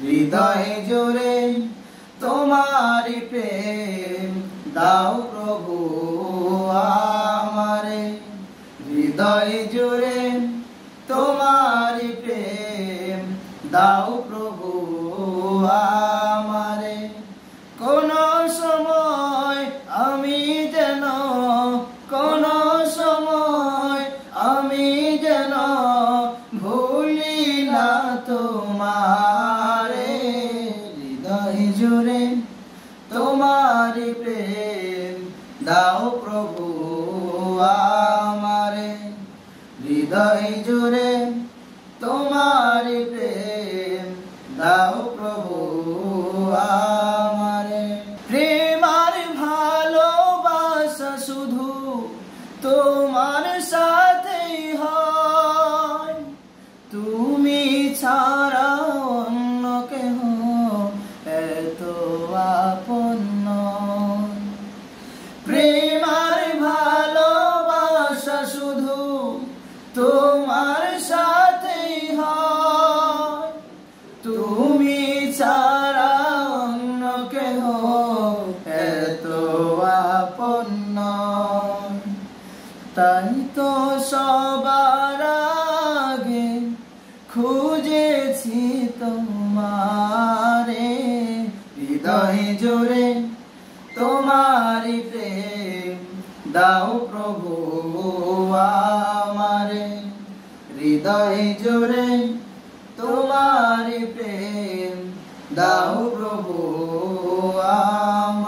হৃদয় জুড়ে তোমারি প্রেম দাও প্রভু আমারে। হৃদয় জুড়ে তোমারি প্রেম দাও প্রভু আমারে। কোন সময় আমি যেন ভুলি না তোমারে। হৃদয় জুড়ে তোমারি প্রেম দাও প্রভু আমারে। হৃদয় জুড়ে তোমারি প্রেম দাও প্রভু আমারে। প্রেম আর ভালোবাসা শুধু তোমার সাথেই হয়, তুমি ছাড়া অন্য কেহ এত আপন নয়। প্রেম আর ভালোবাসা শুধু তোমার সাথেই হয়, তুমি ছাড়া অন্য কেহ এত আপন নয়। তাই তো সবার আগে খুঁজেছি তোমারে। হৃদয় জুড়ে তোমারি প্রেম দাও প্রভু আমারে। হৃদয় জুড়ে তোমারি প্রেম দাও প্রভু আমারে।